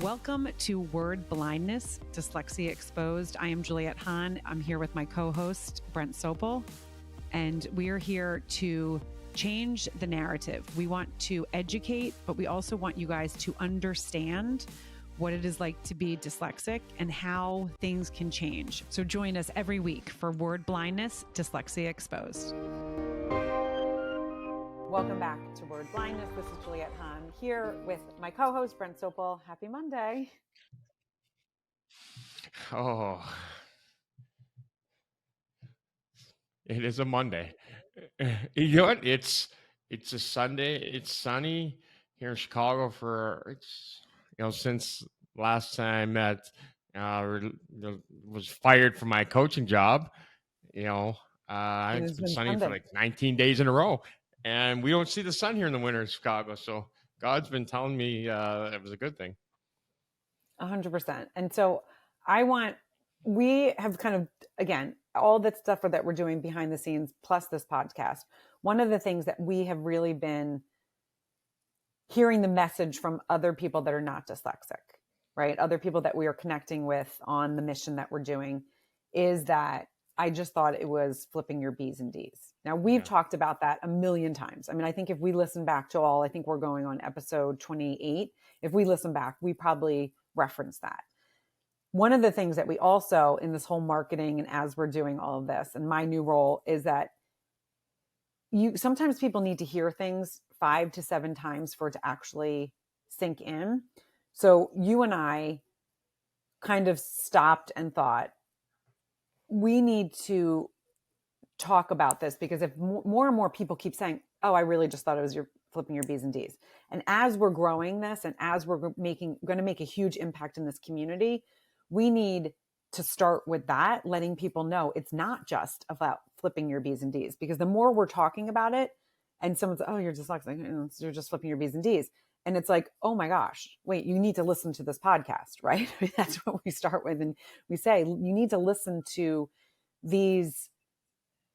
Welcome to Word Blindness, Dyslexia Exposed. I am Juliette Hahn. I'm here with my co-host, Brent Sopel, and we are here to change the narrative. We want to educate, but we also want you guys to understand what it is like to be dyslexic and how things can change. So join us every week for Word Blindness, Dyslexia Exposed. Welcome back to Word Blindness. This is Juliette Hahn here with my co-host, Brent Sopel. Happy Monday. Oh, it is a Monday. You know what? It's a Sunday. It's sunny here in Chicago since last time that was fired from my coaching job. It's been sunny for like 19 days in a row. And we don't see the sun here in the winter in Chicago. So God's been telling me it was a good thing. 100%. And so we have kind of, again, all that stuff that we're doing behind the scenes, plus this podcast. One of the things that we have really been hearing the message from other people that are not dyslexic, right? Other people that we are connecting with on the mission that we're doing is that I just thought it was flipping your B's and D's. Now, we've talked about that a million times. I mean, I think if we listen back to I think we're going on episode 28. If we listen back, we probably reference that. One of the things that we also in this whole marketing and as we're doing all of this, and my new role is that sometimes people need to hear things 5 to 7 times for it to actually sink in. So you and I kind of stopped and thought, we need to talk about this because if more and more people keep saying, oh, I really just thought it was flipping your B's and D's. And as we're growing this and as we're going to make a huge impact in this community, we need to start with that, letting people know it's not just about flipping your B's and D's, because the more we're talking about it and someone's, oh, you're dyslexic, you're just flipping your B's and D's. And it's like, oh my gosh, wait, you need to listen to this podcast, right? That's what we start with. And we say, you need to listen to these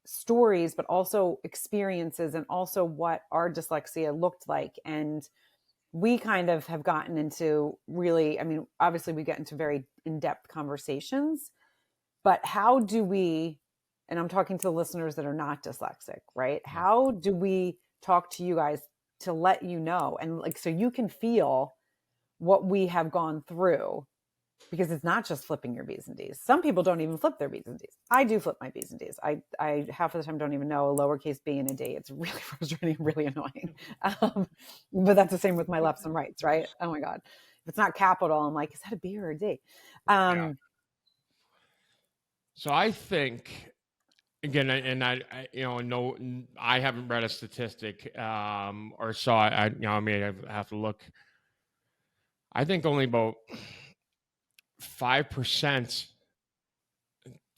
stories, but also experiences and also what our dyslexia looked like. And we kind of have gotten into really, I mean, obviously we get into very in-depth conversations, but how do we, and I'm talking to the listeners that are not dyslexic, right? How do we talk to you guys to let you know, and like, so you can feel what we have gone through, because it's not just flipping your B's and D's. Some people don't even flip their B's and D's. I do flip my B's and D's. I half of the time don't even know a lowercase b and a d. It's really frustrating, really annoying. But that's the same with my lefts and rights, right? Oh my God. If it's not capital, I'm like, is that a B or a D? So I think, again, and I haven't read a statistic or saw it. I may have to look. I think only about 5%,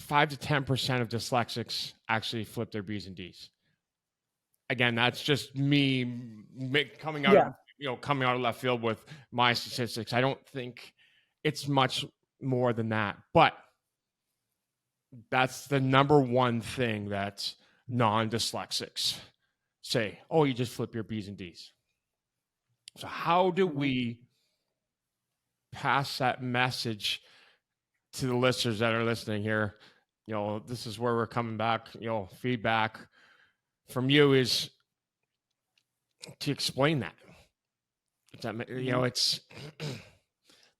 5 to 10% of dyslexics actually flip their B's and D's. Again, that's just me coming out of left field with my statistics. I don't think it's much more than that, but that's the number one thing that non-dyslexics say. Oh, you just flip your B's and D's. So how do we pass that message to the listeners that are listening here? This is where we're coming back. Feedback from you is to explain that. It's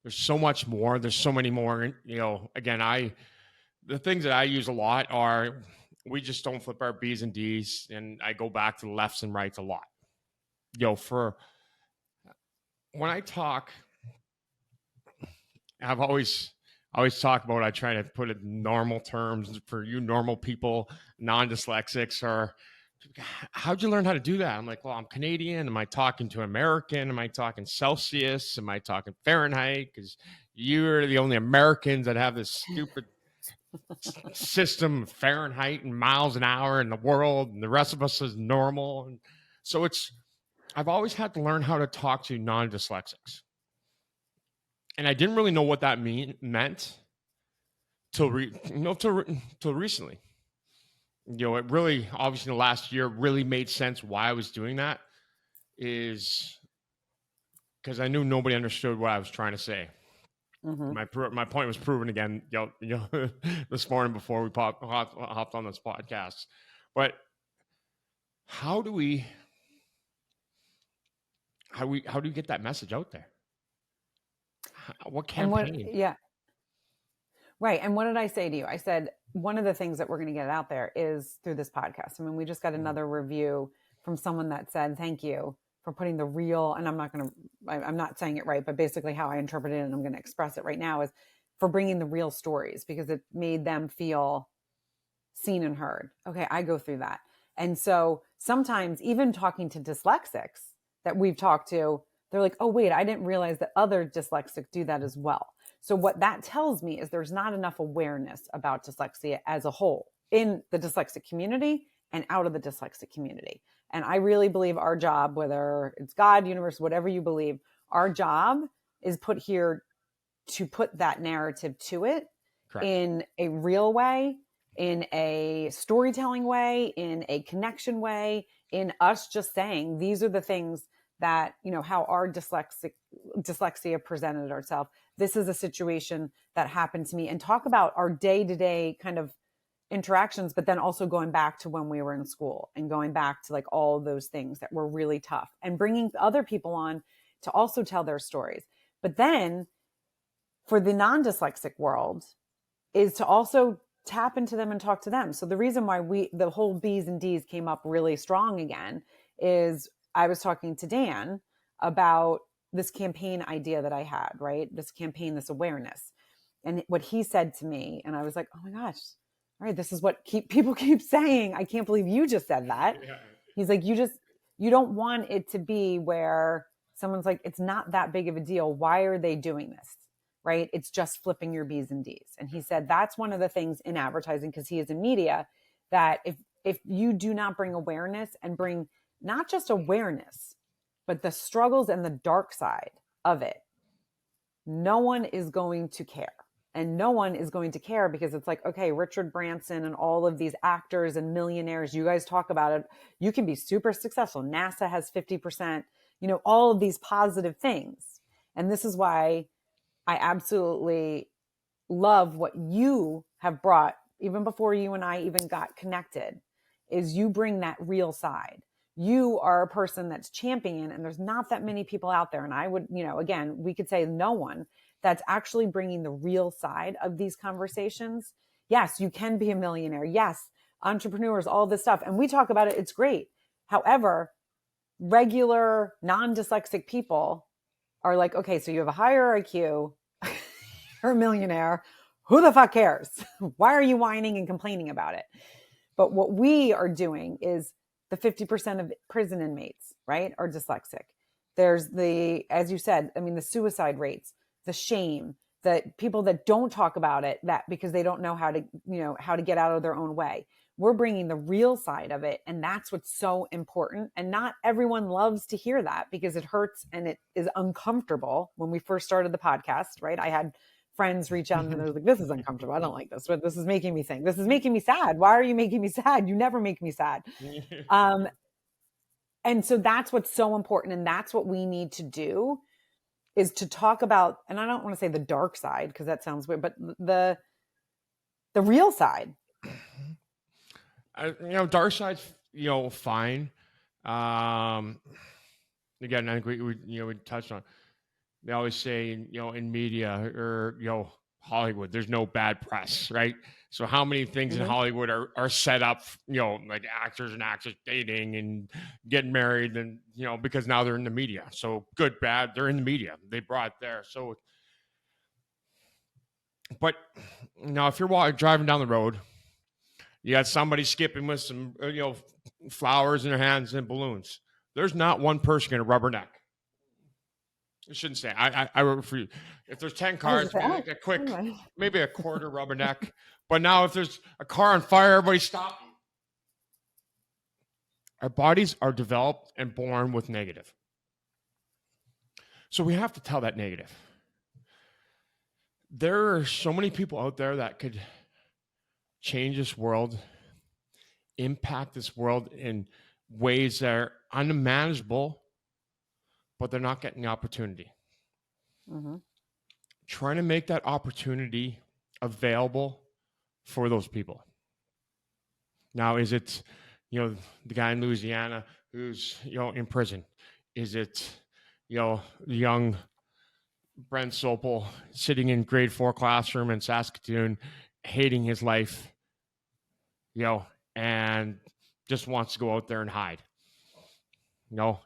there's so much more. There's so many more. Again, the things that I use a lot are, we just don't flip our B's and D's, and I go back to the lefts and rights a lot. For when I talk, I've always talk about, I try to put it in normal terms for you normal people, non-dyslexics, or how'd you learn how to do that? I'm like, well, I'm Canadian. Am I talking to American? Am I talking Celsius? Am I talking Fahrenheit? Because you're the only Americans that have this stupid system of Fahrenheit and miles an hour in the world, and the rest of us is normal. And so I've always had to learn how to talk to non-dyslexics. And I didn't really know what that meant till recently. It really, obviously, in the last year really made sense why I was doing that, is because I knew nobody understood what I was trying to say. Mm-hmm. My point was proven again, this morning before we hopped on this podcast. But how do we get that message out there? What campaign? Yeah. Right. And what did I say to you? I said, one of the things that we're going to get out there is through this podcast. I mean, we just got another review from someone that said, thank you for putting the real, and I'm not saying it right, but basically how I interpret it, and I'm going to express it right now, is for bringing the real stories, because it made them feel seen and heard. Okay. I go through that. And so sometimes even talking to dyslexics that we've talked to, they're like, oh, wait, I didn't realize that other dyslexics do that as well. So what that tells me is there's not enough awareness about dyslexia as a whole in the dyslexic community and out of the dyslexic community. And I really believe our job, whether it's God, universe, whatever you believe, our job is put here to put that narrative to it. Correct. In a real way, in a storytelling way, in a connection way, in us just saying, these are the things that, how our dyslexia presented ourselves. This is a situation that happened to me, and talk about our day-to-day kind of interactions, but then also going back to when we were in school and going back to like all those things that were really tough, and bringing other people on to also tell their stories. But then for the non-dyslexic world is to also tap into them and talk to them. So the reason why the whole B's and D's came up really strong again is I was talking to Dan about this campaign idea that I had, right? This campaign, this awareness. And what he said to me, and I was like, oh my gosh, all right, this is what people keep saying. I can't believe you just said that. Yeah. He's like, you don't want it to be where someone's like, it's not that big of a deal. Why are they doing this? Right? It's just flipping your B's and D's. And he said, that's one of the things in advertising, because he is in media, that if you do not bring awareness and bring not just awareness, but the struggles and the dark side of it, no one is going to care. And no one is going to care because it's like, okay, Richard Branson and all of these actors and millionaires, you guys talk about it. You can be super successful. NASA has 50%, all of these positive things. And this is why I absolutely love what you have brought, even before you and I even got connected, is you bring that real side. You are a person that's championing, and there's not that many people out there. And I would, again, we could say no one that's actually bringing the real side of these conversations. Yes, you can be a millionaire. Yes, entrepreneurs, all this stuff. And we talk about it. It's great. However, regular non-dyslexic people are like, okay, so you have a higher IQ, you're a millionaire. Who the fuck cares? Why are you whining and complaining about it? But what we are doing is the 50% of prison inmates, right, are dyslexic. There's as you said, the suicide rates, the shame, the people that don't talk about it, that because they don't know how to get out of their own way. We're bringing the real side of it. And that's what's so important. And not everyone loves to hear that because it hurts and it is uncomfortable. When we first started the podcast, right, I had friends reach out and they're like, this is uncomfortable. I don't like this, but this is making me think. This is making me sad. Why are you making me sad? You never make me sad. And so that's what's so important. And that's what we need to do, is to talk about, and I don't want to say the dark side because that sounds weird, but the real side. Dark side's, fine. Again, I think we touched on, they always say, in media or, Hollywood, there's no bad press, right? So how many things in Hollywood are set up, like actors and actors dating and getting married and, because now they're in the media. So good, bad, they're in the media. They brought it there. So, but now if you're driving down the road, you got somebody skipping with some, flowers in their hands and balloons. There's not one person going to rubberneck. I shouldn't say. I work for you. If there's 10 cars, maybe a quarter rubberneck. But now if there's a car on fire, everybody stop. Our bodies are developed and born with negative. So we have to tell that negative. There are so many people out there that could change this world, impact this world in ways that are unmanageable, but they're not getting the opportunity. trying to make that opportunity available for those people. Now, is it, the guy in Louisiana who's, in prison? Is it, the young Brent Sopel sitting in grade 4 classroom in Saskatoon, hating his life, and just wants to go out there and hide?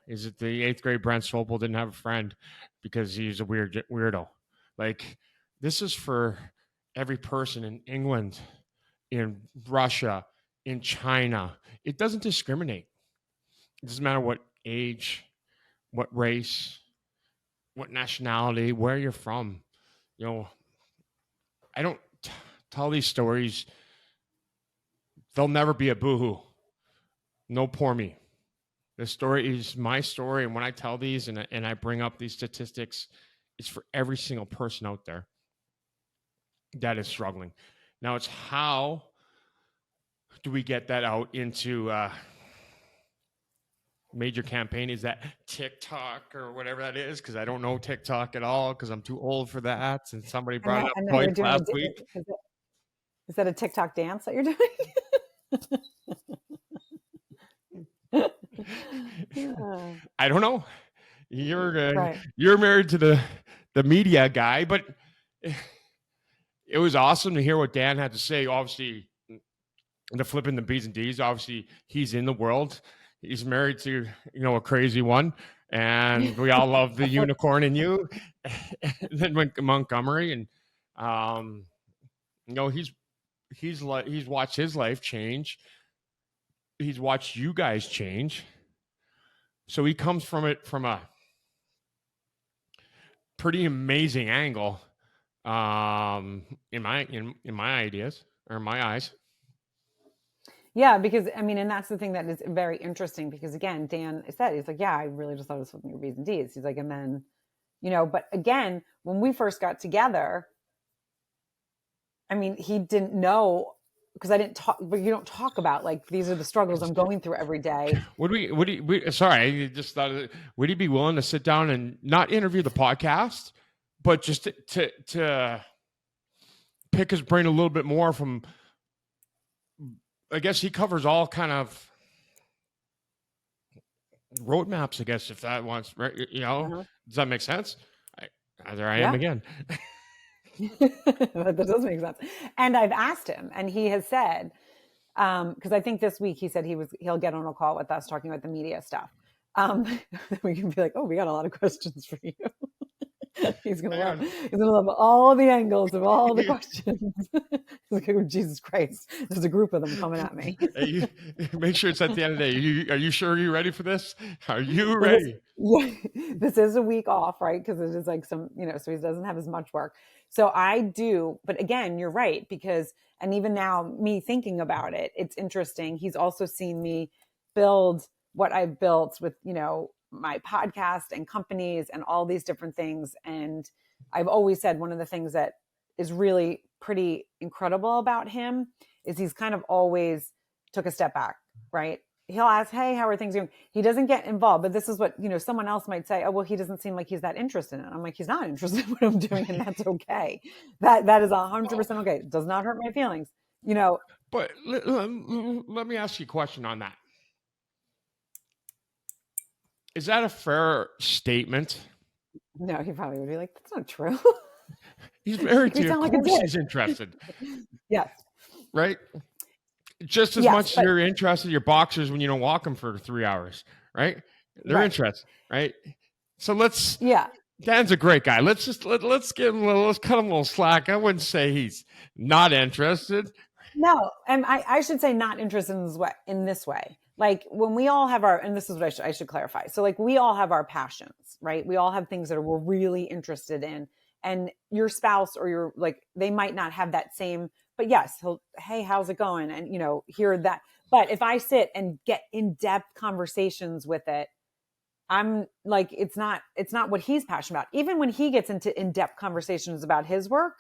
Is it the 8th grade Brent Sopel didn't have a friend because he's a weirdo? Like, this is for every person in England, in Russia, in China. It doesn't discriminate. It doesn't matter what age, what race, what nationality, where you're from. I don't tell these stories. There'll never be a boohoo. No poor me. The story is my story. And when I tell these and I bring up these statistics, it's for every single person out there that is struggling. Now, it's how do we get that out into major campaign? Is that TikTok or whatever that is? Because I don't know TikTok at all because I'm too old for that. And somebody brought it up twice last week. Is that a TikTok dance that you're doing? I don't know. You're married to the media guy, but it was awesome to hear what Dan had to say. Obviously, the flipping the B's and D's. Obviously, he's in the world. He's married to a crazy one, and we all love the unicorn in you. And then went to Montgomery, and he's watched his life change. He's watched you guys change. So he comes from it from a pretty amazing angle, in my ideas or my eyes. Yeah, because and that's the thing that is very interesting because again, Dan said, he's like, yeah, I really just thought it was flipping your B's and D's. He's like, and then, but again, when we first got together, he didn't know because I didn't talk, but you don't talk about like, these are the struggles I'm going through every day. Sorry, I just thought, would he be willing to sit down and not interview the podcast, but just to pick his brain a little bit more from, I guess he covers all kind of roadmaps, I guess, if that wants, right? Does that make sense? There I am again. That does make sense. And I've asked him, and he has said, because I think this week he said he'll get on a call with us talking about the media stuff. We can be like, oh, we got a lot of questions for you. He's gonna love all the angles of all the questions. He's like, oh, Jesus Christ, there's a group of them coming at me. Hey, make sure it's at the end of the day. Are you sure you're ready for this? Are you ready? This is a week off, right? Because it is like so he doesn't have as much work. So I do, but again, you're right, because, and even now me thinking about it, it's interesting. He's also seen me build what I've built with, my podcast and companies and all these different things. And I've always said one of the things that is really pretty incredible about him is he's kind of always took a step back, right? He'll ask, hey, how are things going? He doesn't get involved, but this is what, someone else might say, oh, well, he doesn't seem like he's that interested in it. I'm like, he's not interested in what I'm doing. And that's okay. That is 100% okay. It does not hurt my feelings, But let me ask you a question on that. Is that a fair statement? No, he probably would be like, that's not true. He's married to you. Of course he's interested. Yes. Right? Just as much as you're interested in your boxers when you don't walk them for 3 hours, right? They're interested, right? So Dan's a great guy. Let's give him let's cut him a little slack. I wouldn't say he's not interested. No, and I should say not interested in this way. Like when we all have and this is what I should clarify. So like we all have our passions, right? We all have things that we're really interested in, and your spouse or your, like, they might not have that same, but yes, hey, how's it going? And, hear that. But if I sit and get in-depth conversations with it, I'm like, it's not what he's passionate about. Even when he gets into in-depth conversations about his work,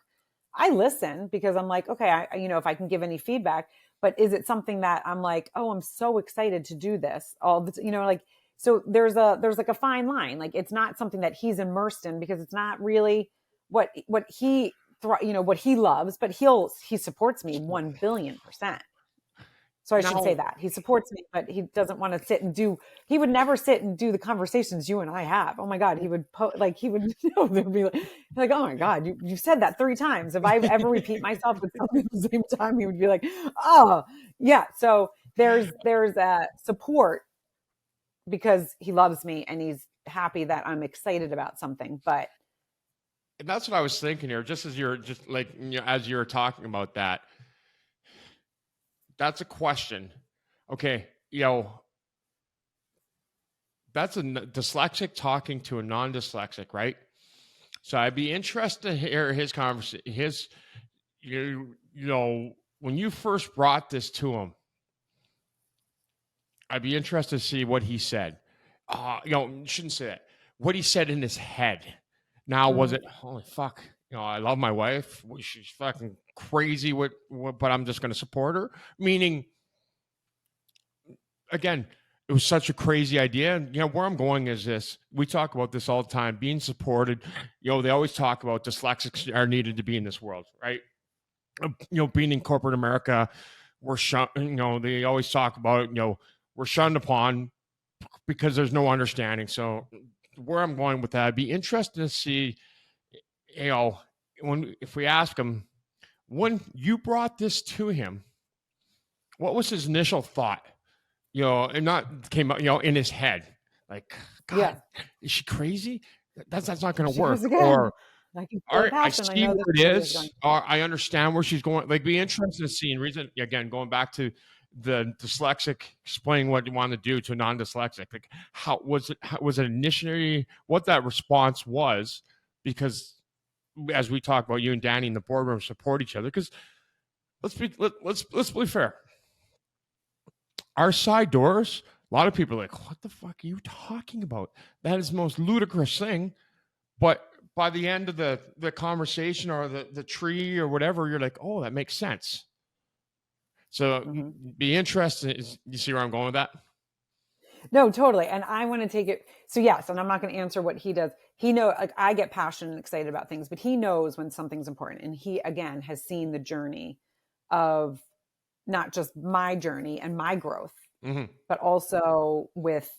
I listen because I'm like, okay, if I can give any feedback, but is it something that I'm like, oh, I'm so excited to do this all the, like, so there's like a fine line. Like, it's not something that he's immersed in because it's not really what he what he loves, but he supports me 1,000,000,000%. So I should say that he supports me, but he doesn't want to sit and he would never sit and do the conversations you and I have. Oh my God. He would he would there'd be like, oh my God, you said that 3 times. If I ever repeat myself with something at the same time, he would be like, oh yeah. So there's a support because he loves me and he's happy that I'm excited about something. But and that's what I was thinking here, just as you're as you're talking about that. That's a question. Okay, that's a dyslexic talking to a non-dyslexic, right? So I'd be interested to hear his conversation. When you first brought this to him, I'd be interested to see what he said. You shouldn't say that. What he said in his head. Now, was it, holy fuck, I love my wife. She's fucking crazy, but I'm just going to support her? Meaning, again, it was such a crazy idea. And, where I'm going is this. We talk about this all the time, being supported. They always talk about dyslexics are needed to be in this world, right? Being in corporate America, we're shunned, they always talk about, we're shunned upon because there's no understanding. So where I'm going with that, I'd be interested to see, if we ask him, when you brought this to him, what was his initial thought? And not came up, in his head, like, God, is she crazy? That's not going to work. Or, I see where it is. Or I understand where she's going. Like, be interested in seeing reason. Again, going back to the dyslexic explaining what you want to do to a non-dyslexic. Like, how was it initially? What that response was? Because as we talk about, you and Danny in the boardroom support each other. Because let's be fair. Our side doors, a lot of people are like, what the fuck are you talking about? That is the most ludicrous thing. But by the end of the conversation or the tree or whatever, you're like, oh, that makes sense. So be interested. You see where I'm going with that? No, totally. And I want to take it. So yes, and I'm not going to answer what he does. He knows, like, I get passionate and excited about things, but he knows when something's important. And he, again, has seen the journey of not just my journey and my growth, but also with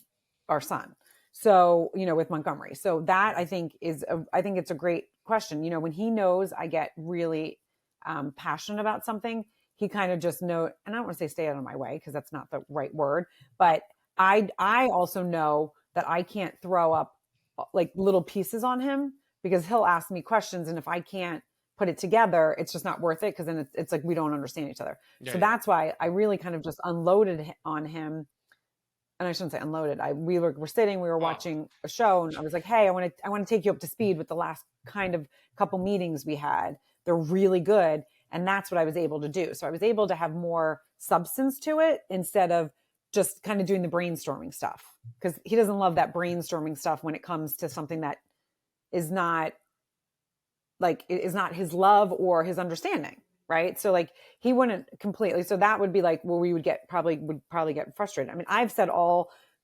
our son. So, with Montgomery. So that I think it's a great question. When he knows I get really passionate about something, he kind of just and I don't want to say stay out of my way because that's not the right word, but I also know that I can't throw up like little pieces on him because he'll ask me questions. And if I can't put it together, it's just not worth it. Cause then it's like, we don't understand each other. So that's why I really kind of just unloaded on him. And I shouldn't say unloaded. We were watching a show and I was like, hey, I want to take you up to speed with the last kind of couple meetings we had. They're really good. And that's what I was able to do. So I was able to have more substance to it instead of just kind of doing the brainstorming stuff. Because he doesn't love that brainstorming stuff when it comes to something that is not his love or his understanding. Right. So like he wouldn't completely. So that would be like, well, we would probably get frustrated. I mean, I've said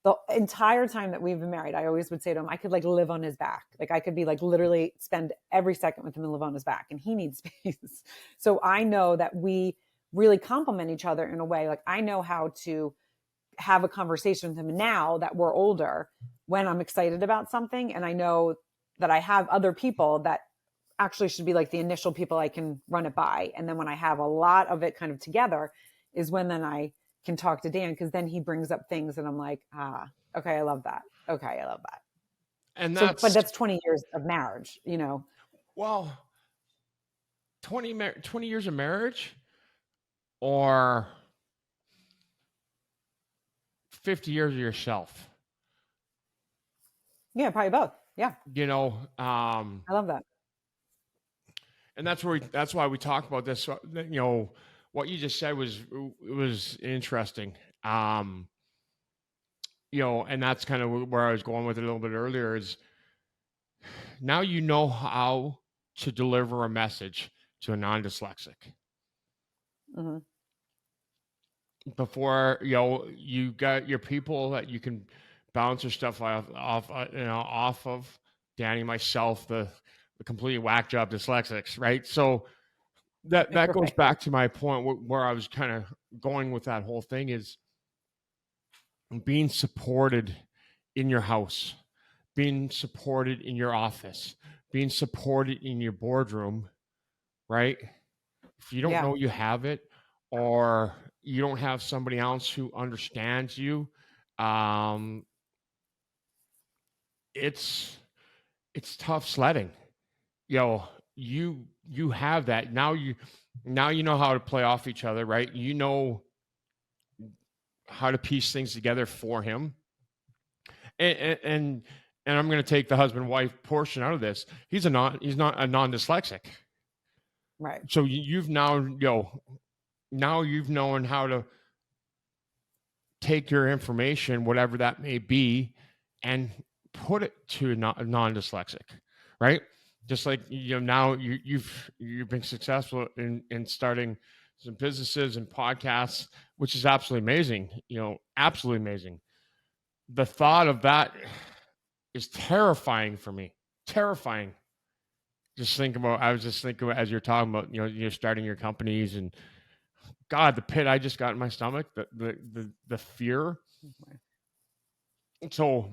the entire time that we've been married, I always would say to him, I could like live on his back. Like I could be like literally spend every second with him and live on his back, and he needs space. So I know that we really complement each other in a way. Like I know how to have a conversation with him now that we're older when I'm excited about something. And I know that I have other people that actually should be like the initial people I can run it by. And then when I have a lot of it kind of together is when then I can talk to Dan, because then he brings up things and I'm like, okay, I love that. Okay, I love that. And but that's 20 years of marriage, Well, 20 years of marriage or 50 years of yourself? Yeah, probably both. Yeah. I love that. And that's why we talk about this. What you just said was interesting. And that's kind of where I was going with it a little bit earlier is now you know how to deliver a message to a non-dyslexic. Before, you got your people that you can bounce your stuff off of, Danny, myself, the the completely whack job dyslexics, right? So that goes Right. back to my point where I was kind of going with that whole thing is being supported in your house, being supported in your office, being supported in your boardroom, right? If you don't Yeah. know you have it, or you don't have somebody else who understands you, um, it's tough sledding. You have that now. You know how to play off each other, right? You know how to piece things together for him, and I'm going to take the husband wife portion out of this. He's not a non dyslexic, Right. so you've now now you've known how to take your information, whatever that may be, and put it to a non dyslexic, right? Just like now you've been successful in starting some businesses and podcasts, which is absolutely amazing. Absolutely amazing. The thought of that is terrifying for me. Terrifying. I was just thinking as you're talking about, you're starting your companies, and God, the pit I just got in my stomach, the fear. So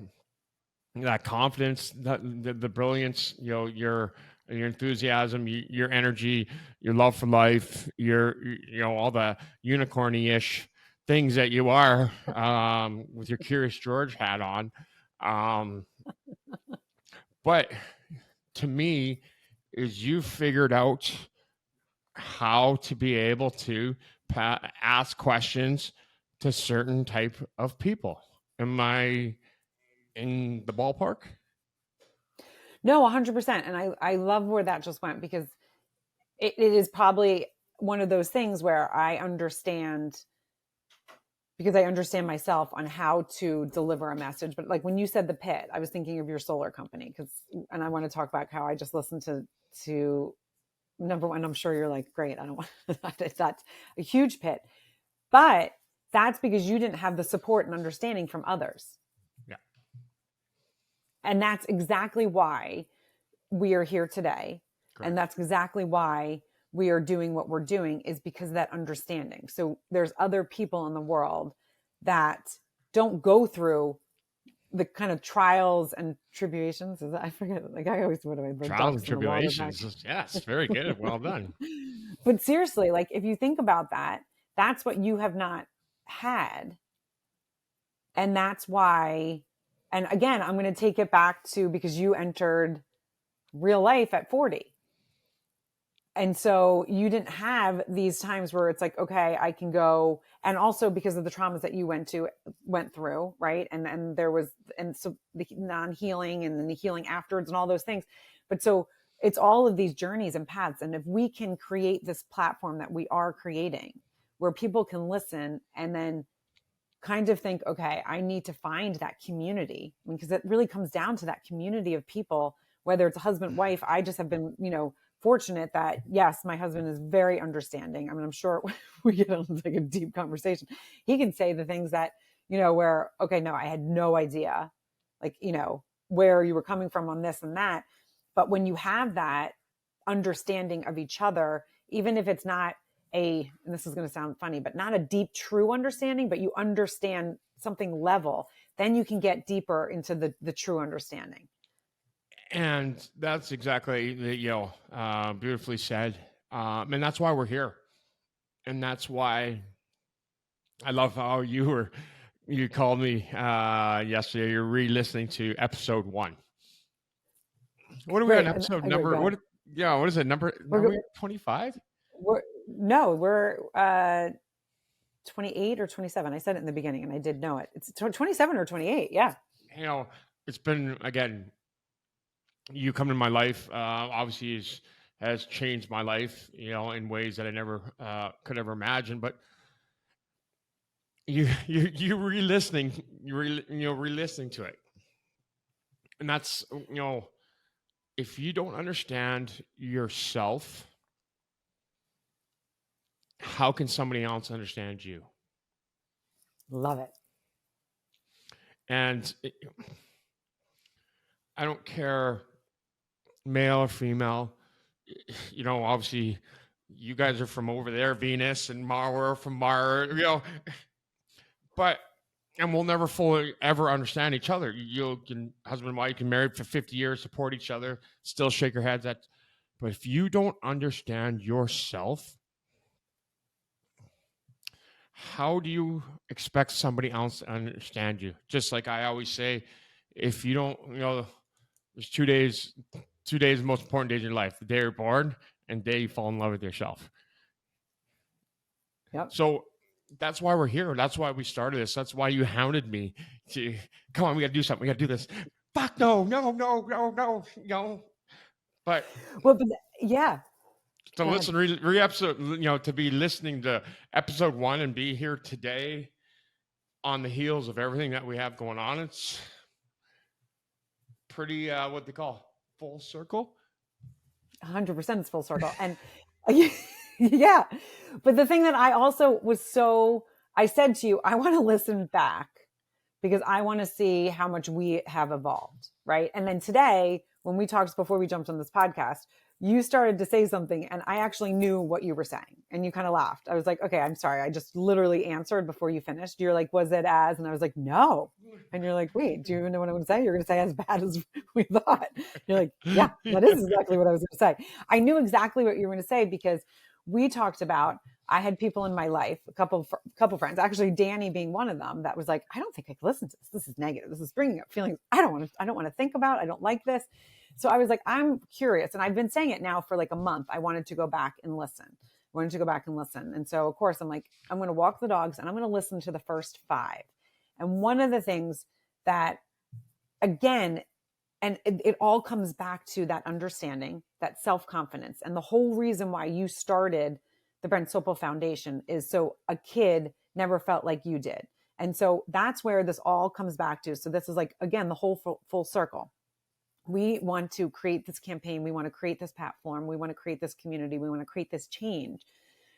that confidence, the brilliance, your enthusiasm, your energy, your love for life, all the unicorny-ish things that you are, with your Curious George hat on. But to me, is you figured out how to be able to ask questions to certain type of people. Am I in the ballpark? No, 100%. And I love where that just went, because it is probably one of those things where I understand, because I understand myself on how to deliver a message. But like when you said the pit, I was thinking of your solar company, and I want to talk about how I just listened to number one. I'm sure you're like, great. I don't want that's a huge pit, but that's because you didn't have the support and understanding from others. Yeah. And that's exactly why we are here today. Correct. And that's exactly why we are doing what we're doing, is because of that understanding. So there's other people in the world that don't go through the kind of trials and tribulations. I forget, like I always, what do I, the Trials and ducks in the water back. tribulations. Yes, very good. Well done. But seriously, like if you think about that, that's what you have not had. And that's why, and again, I'm going to take it back to, because you entered real life at 40. And so you didn't have these times where it's like, okay, I can go. And also because of the traumas that you went through, right? And there was, and so the non-healing and then the healing afterwards and all those things. But so it's all of these journeys and paths. And if we can create this platform that we are creating, where people can listen and then kind of think, okay, I need to find that community, because it really comes down to that community of people, whether it's a husband, wife. I just have been, fortunate that, yes, my husband is very understanding. I mean, I'm sure we get into like a deep conversation. He can say the things that, where, okay, no, I had no idea, like, where you were coming from on this and that. But when you have that understanding of each other, even if it's not and this is going to sound funny, but not a deep, true understanding, but you understand something level, then you can get deeper into the true understanding. And that's exactly beautifully said. And that's why we're here. And that's why I love how you called me yesterday. You're re-listening to episode 1. What are we on episode number? What is it? Number 25? We're 28 or 27. I said it in the beginning and I did know it. It's 27 or 28. Yeah. It's been, again, you come in my life, obviously has changed my life, in ways that I never could ever imagine. But you re-listening, re-listening to it, and that's if you don't understand yourself, how can somebody else understand you? Love it. And I don't care male or female. Obviously you guys are from over there, Venus, and we're from Mars, but and we'll never fully ever understand each other. You can husband and wife can married for 50 years, support each other, still shake your heads at. But if you don't understand yourself, how do you expect somebody else to understand you? Just like I always say, if you don't, there's 2 days, the most important days in your life: the day you're born and the day you fall in love with yourself. Yep. So that's why we're here. That's why we started this. That's why you hounded me to come on. We got to do something. We got to do this. Fuck no. But yeah. To listen episode, to be listening to episode 1 and be here today on the heels of everything that we have going on, it's pretty what they call full circle. 100% it's full circle. And yeah, but the thing that I also I said to you, I want to listen back because I want to see how much we have evolved, right? And then today, when we talked before we jumped on this podcast, you started to say something and I actually knew what you were saying and you kind of laughed. I was like, okay, I'm sorry. I just literally answered before you finished. You're like, was it as? And I was like, no. And you're like, wait, do you know what I'm going to say? You're going to say as bad as we thought. You're like, yeah, that is exactly what I was going to say. I knew exactly what you were going to say because we talked about, I had people in my life, a couple friends, actually Danny being one of them, that was like, I don't think I can listen to this. This is negative. This is bringing up feelings I don't want to think about. I don't like this. So I was like, I'm curious. And I've been saying it now for like a month. I wanted to go back and listen. And so of course I'm like, I'm going to walk the dogs and I'm going to listen to the first 5. And one of the things that, again, and it all comes back to that understanding, that self-confidence. And the whole reason why you started the Brent Sopel Foundation is so a kid never felt like you did. And so that's where this all comes back to. So this is like, again, the whole full circle. We want to create this campaign. We want to create this platform. We want to create this community. We want to create this change.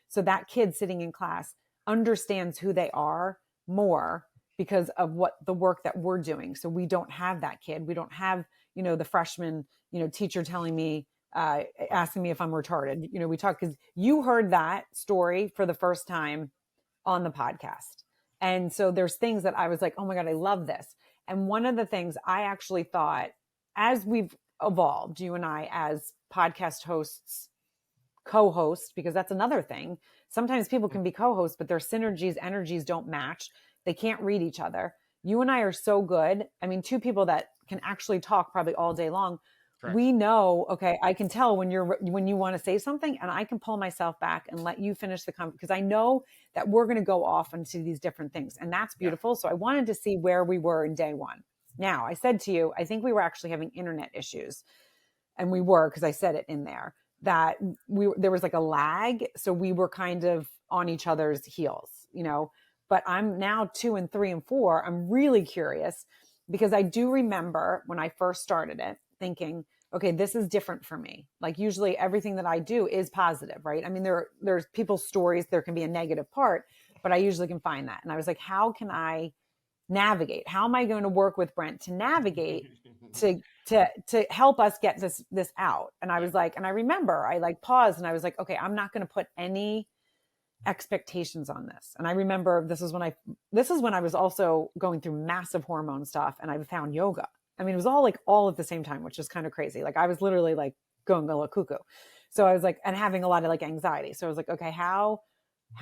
So that kid sitting in class understands who they are more because of what the work that we're doing. So we don't have that kid. We don't have, the freshman, teacher telling me, asking me if I'm retarded. We talk because you heard that story for the first time on the podcast. And so there's things that I was like, oh my God, I love this. And one of the things I actually thought, as we've evolved, you and I as podcast hosts, co-hosts, because that's another thing. Sometimes people can be co-hosts, but their synergies, energies don't match. They can't read each other. You and I are so good. I mean, 2 people that can actually talk probably all day long. Correct. We know, okay, I can tell when you want to say something and I can pull myself back and let you finish the conversation because I know that we're going to go off into these different things. And that's beautiful. Yeah. So I wanted to see where we were in day 1. Now, I said to you, I think we were actually having internet issues. And we were, because I said it in there, that there was like a lag. So we were kind of on each other's heels, But I'm now 2 and 3 and 4. I'm really curious because I do remember when I first started it thinking, okay, this is different for me. Like usually everything that I do is positive, right? I mean, there's people's stories. There can be a negative part, but I usually can find that. And I was like, how can I navigate? How am I going to work with Brent to navigate to help us get this out? And I was like, and I remember I like paused and I was like, okay, I'm not going to put any expectations on this. And I remember this is when I was also going through massive hormone stuff and I found yoga. I mean, it was all at the same time, which is kind of crazy. Like I was literally like going a little cuckoo. So I was like, and having a lot of like anxiety. So I was like, okay, how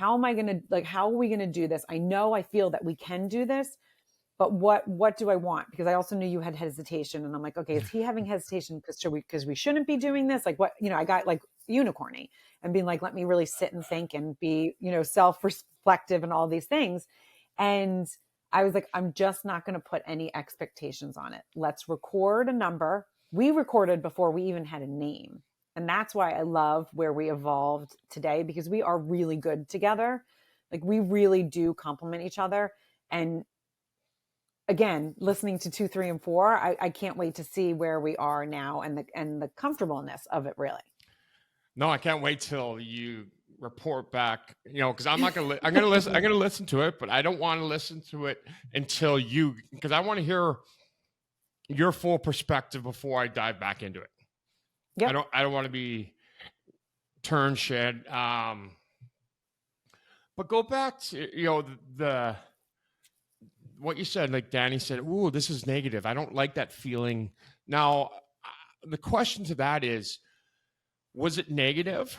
am I going to like, how are we going to do this? I feel that we can do this, but what do I want? Because I also knew you had hesitation and I'm like, okay, is he having hesitation because we shouldn't be doing this? Like what, I got like unicorny and being like, let me really sit and think and be, self-reflective and all these things. And I was like, I'm just not going to put any expectations on it. Let's record a number. We recorded before we even had a name. And that's why I love where we evolved today because we are really good together. Like we really do complement each other. And again, listening to 2, 3, and 4, I can't wait to see where we are now and the comfortableness of it really. No, I can't wait till you report back, because I'm not going to, I'm going to listen to it, but I don't want to listen to it until because I want to hear your full perspective before I dive back into it. Yep. I don't want to be turn shit. But go back to, the what you said, like Danny said, ooh, this is negative. I don't like that feeling. Now, the question to that is, was it negative,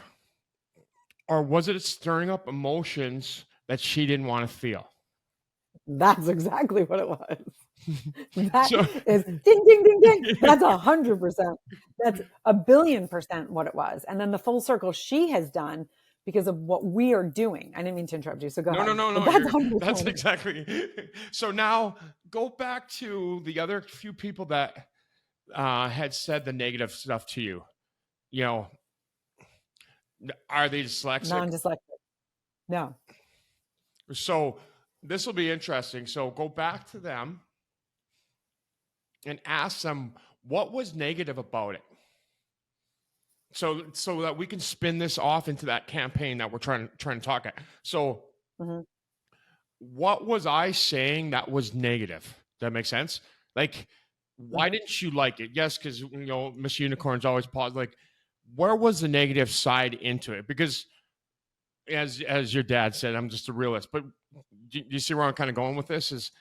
or was it stirring up emotions that she didn't want to feel? That's exactly what it was. That So, is ding, ding, ding, ding. That's 100%. That's 1,000,000,000% what it was. And then the full circle she has done because of what we are doing. I didn't mean to interrupt you, so go ahead. But that's That's 100%. exactly. So now go back to the other few people that had said the negative stuff to you. You know, are they dyslexic? Non-dyslexic. No. So this will be interesting. So go back to them and ask them what was negative about it. So that we can spin this off into that campaign that we're trying to talk at. So what was I saying that was negative? Does that make sense? Like, why didn't you like it? Yes, because Miss Unicorn's always positive. Like, where was the negative side into it? Because as your dad said, I'm just a realist. But do you see where I'm kind of going with this? Is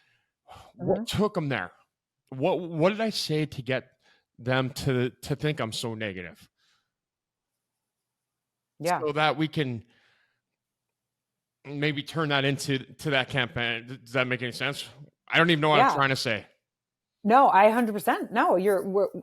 what took them there? What did I say to get them to think I'm so negative? Yeah. So that we can maybe turn that into that campaign. Does that make any sense? I don't even know what I'm trying to say. No, I 100%. No,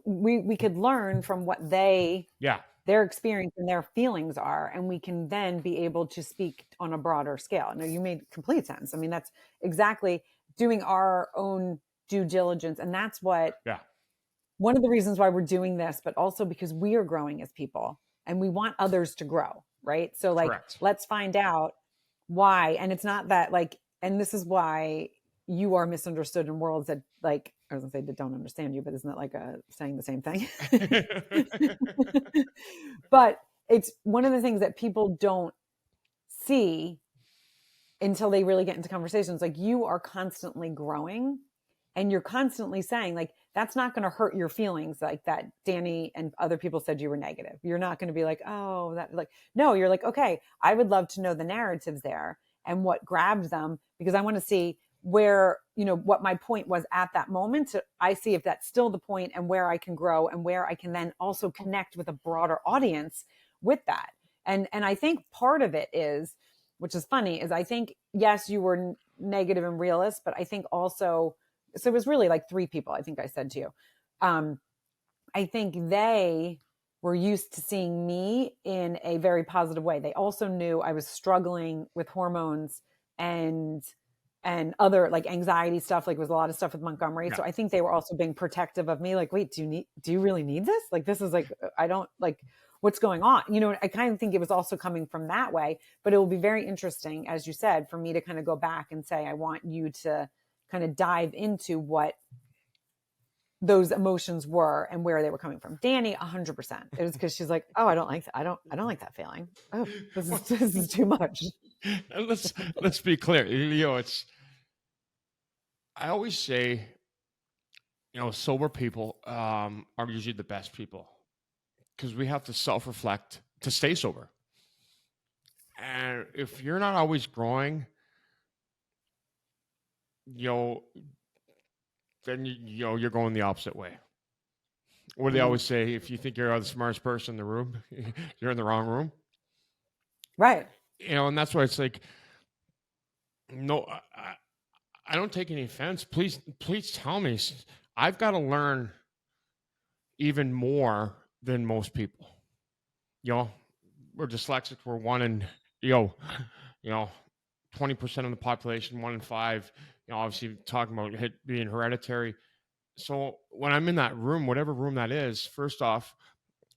we could learn from what their experience and their feelings are, and we can then be able to speak on a broader scale. No, you made complete sense. I mean, that's exactly doing our own due diligence. And that's what, one of the reasons why we're doing this, but also because we are growing as people and we want others to grow. Right. So like, let's find out why. And it's not that like, and this is why you are misunderstood in worlds that like, I was gonna say that don't understand you, but isn't that like saying the same thing? But it's one of the things that people don't see until they really get into conversations. Like you are constantly growing and you're constantly saying like, that's not going to hurt your feelings like that Danny and other people said you were negative. You're not going to be like, oh, that like, no, you're like, okay, I would love to know the narratives there and what grabbed them because I want to see where, what my point was at that moment. So I see if that's still the point and where I can grow and where I can then also connect with a broader audience with that. And I think part of it is, which is funny, is I think, yes, you were negative and realist, but I think also, so it was really like 3 people, I think I said to you. I think they were used to seeing me in a very positive way. They also knew I was struggling with hormones and other like anxiety stuff, like was a lot of stuff with Montgomery. So I think they were also being protective of me. Like, wait, do you really need this? Like, this is like, I don't like what's going on. I kind of think it was also coming from that way, but it will be very interesting, as you said, for me to kind of go back and say, I want you to kind of dive into what those emotions were and where they were coming from. Danny, 100%. It was because she's like, oh, I don't like that. I don't like that feeling. Oh, this is too much. And let's be clear. I always say, sober people are usually the best people because we have to self-reflect to stay sober. And if you're not always growing, then you're going the opposite way. What do they always say? If you think you're the smartest person in the room, you're in the wrong room. Right. And that's why it's like, no, I don't take any offense. Please tell me. I've got to learn even more than most people. We're dyslexic. We're one in, 20% of the population, 1 in 5. Obviously talking about being hereditary. So when I'm in that room, whatever room that is, first off,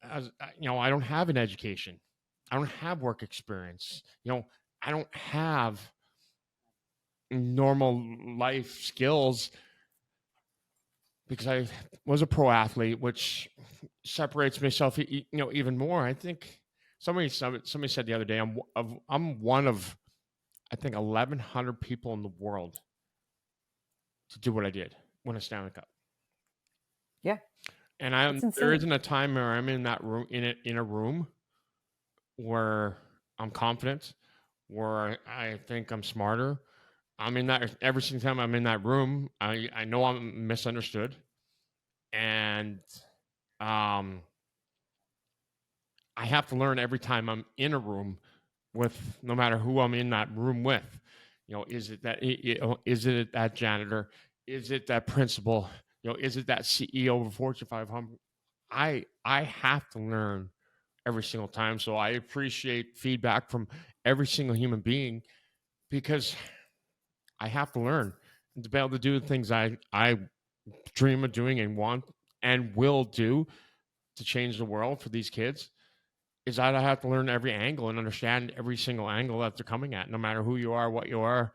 I don't have an education. I don't have work experience. I don't have normal life skills because I was a pro athlete, which separates myself, even more. I think somebody said the other day, I'm one of, I think, 1,100 people in the world to do what I did, win a Stanley Cup. Yeah. And It's there insane. isn't a time where I'm in that room, in a room where I'm confident, where I think I'm smarter. I'm in that every single time I'm in that room. I know I'm misunderstood, and um, I have to learn every time I'm in a room with, no matter who I'm in that room with. Is it is it that janitor? Is it that principal? Is it that CEO of a Fortune 500? I have to learn every single time. So I appreciate feedback from every single human being, because I have to learn and to be able to do the things I dream of doing and want and will do to change the world for these kids. Is that I have to learn every angle and understand every single angle that they're coming at, no matter who you are, what you are,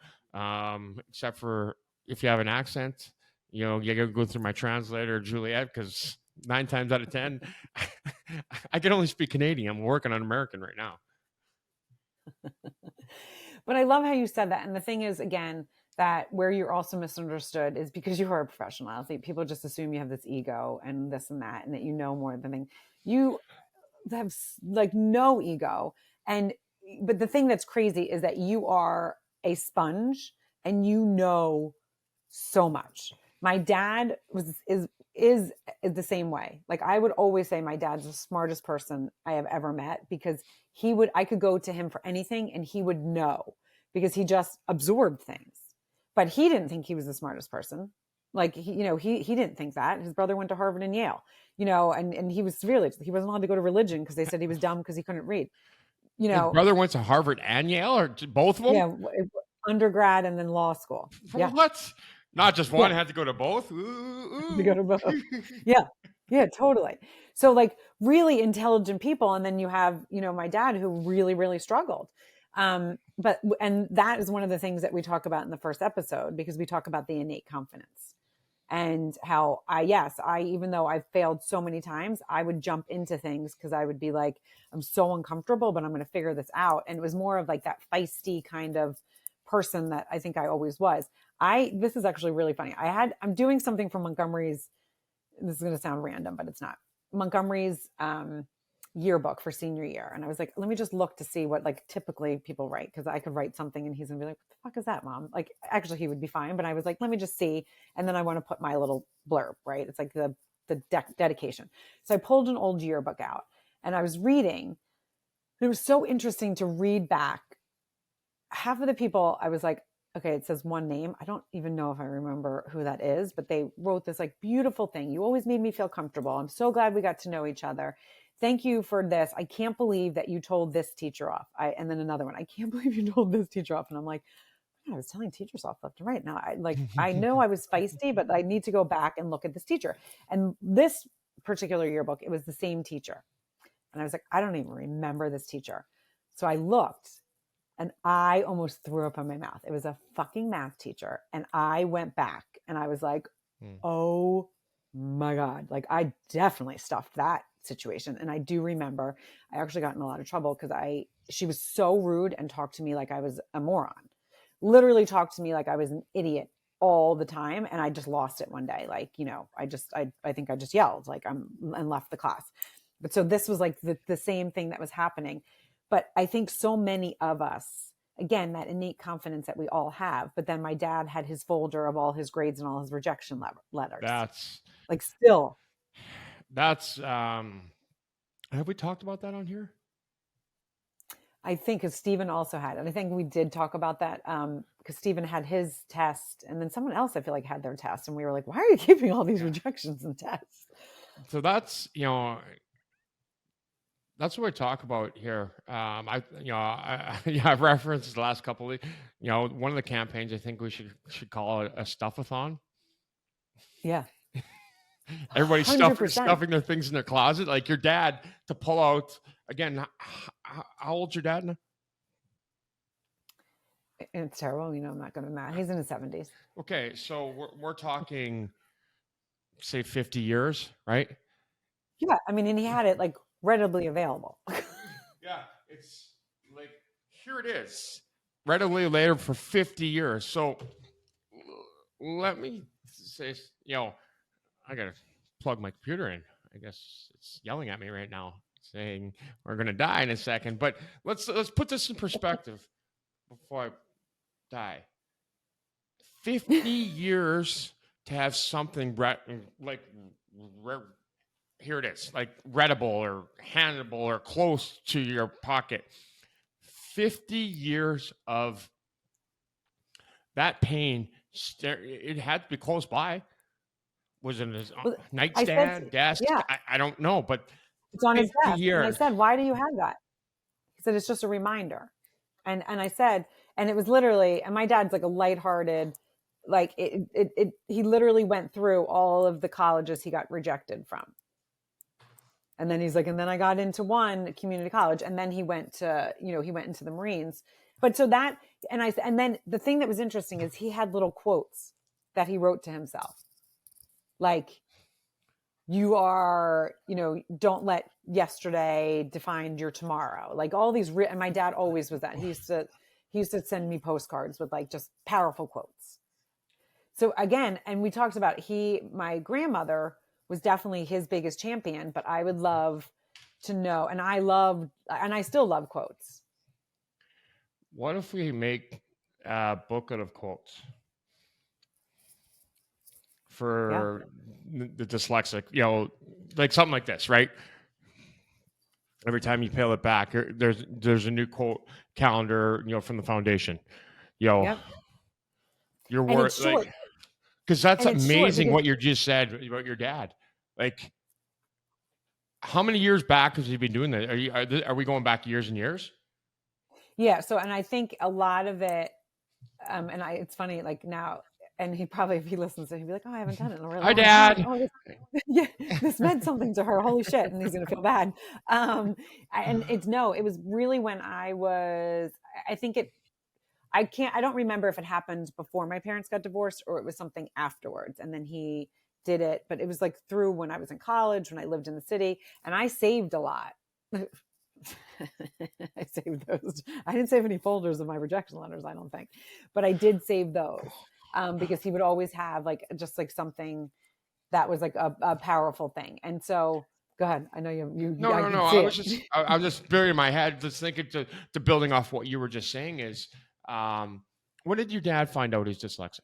except for if you have an accent. You got to go through my translator, Juliet, because 9 times out of 10, I can only speak Canadian. I'm working on American right now. But I love how you said that. And the thing is, again, that where you're also misunderstood is because you are a professional athlete. People just assume you have this ego and this and that, and that you know more than thing. You have like no ego. And but the thing that's crazy is that you are a sponge and you know so much. My dad is the same way. Like I would always say my dad's the smartest person I have ever met, because I could go to him for anything and he would know, because he just absorbed things. But he didn't think he was the smartest person. Like he didn't think that. His brother went to Harvard and Yale, and he was severely, he wasn't allowed to go to religion because they said he was dumb because he couldn't read. You His know, brother went to Harvard and Yale, or both of them? yeah, undergrad and then law school. Yeah. What? Not just one, Yeah. had to go to both? To go Ooh. to both. Yeah. Yeah, totally. So like really intelligent people. And then you have, my dad who really, really struggled. And that is one of the things that we talk about in the first episode, because we talk about the innate confidence and how even though I've failed so many times, I would jump into things because I would be like, I'm so uncomfortable, but I'm going to figure this out. And it was more of like that feisty kind of person that I think I always was. This is actually really funny. I'm doing something for Montgomery's. This is going to sound random, but it's not. Montgomery's yearbook for senior year. And I was like, let me just look to see what like typically people write, because I could write something and he's going to be like, what the fuck is that, Mom? Like, actually, he would be fine. But I was like, let me just see. And then I want to put my little blurb, right? It's like the dedication. So I pulled an old yearbook out and I was reading. It was so interesting to read back. Half of the people, I was like, okay, it says one name. I don't even know if I remember who that is, but they wrote this like beautiful thing. You always made me feel comfortable. I'm so glad we got to know each other. Thank you for this. I can't believe that you told this teacher off. And then another one, I can't believe you told this teacher off. And I'm like, I was telling teachers off left and right. Now I know I was feisty, but I need to go back and look at this teacher. And this particular yearbook, it was the same teacher. And I was like, I don't even remember this teacher. So I looked and I almost threw up in my mouth. It was a fucking math teacher. And I went back and I was like, oh my God. Like I definitely stuffed that situation. And I do remember I actually got in a lot of trouble because she was so rude and talked to me like I was a moron. Literally talked to me like I was an idiot all the time. And I just lost it one day. Like, I think I just yelled and left the class. But so this was like the same thing that was happening. But I think so many of us, again, that innate confidence that we all have. But then my dad had his folder of all his grades and all his rejection letters. That's like still. Have we talked about that on here? I think because Stephen also had, and I think we did talk about that because Stephen had his test, and then someone else I feel like had their test, and we were like, "Why are you keeping all these rejections and tests?" So that's that's what we talk about here. I've referenced the last couple of, one of the campaigns. I think we should call it a stuff-a-thon. Yeah. Everybody's stuffing their things in their closet, like your dad to pull out again. How old's your dad now? It's terrible. I'm not going to math. He's in his 70s. Okay, so we're talking, say, 50 years, right? Yeah, I mean, and he had it like readily available. Yeah, it's like, here it is, readily available for 50 years. So let me say, I gotta plug my computer in. I guess it's yelling at me right now, saying we're going to die in a second. But let's put this in perspective before I die. 50 years to have something like here it is, like readable or handable or close to your pocket. 50 years of that pain, it had to be close by. Was it his nightstand, desk? yeah, I don't know, but it's on his 50 desk. And I years. said, why do you have that? He said, it's just a reminder. And I said, and it was literally, and my dad's like a lighthearted, like he literally went through all of the colleges he got rejected from. And then he's like, and then I got into one community college, and then he went to, he went into the Marines. But so that, and then the thing that was interesting is he had little quotes that he wrote to himself. Like, you are, don't let yesterday define your tomorrow. Like all these, and my dad always was that. He used to send me postcards with like just powerful quotes. So again, and we talked about my grandmother was definitely his biggest champion, but I would love to know, and I still love quotes. What if we make a booklet of quotes for the dyslexic, like something like this, right? Every time you peel it back, there's a new quote calendar, from the foundation. Your work, like, because that's amazing what you just said about your dad. Like, how many years back has he been doing that? Are we going back years and years? Yeah. So, and I think a lot of it, it's funny, like now, and he probably, if he listens to it, he'd be like, oh, I haven't done it in a really long Dad. time. Oh, this meant something to her. Holy shit. And he's going to feel bad. And it was really when I don't remember if it happened before my parents got divorced or it was something afterwards. And then he did it, but it was like through when I was in college, when I lived in the city, and I saved a lot. I saved those. I didn't save any folders of my rejection letters, I don't think, but I did save those because he would always have like just like something that was like a powerful thing. And so, go ahead. I know you. No. I was just burying my head, just thinking to building off what you were just saying is, when did your dad find out he's dyslexic?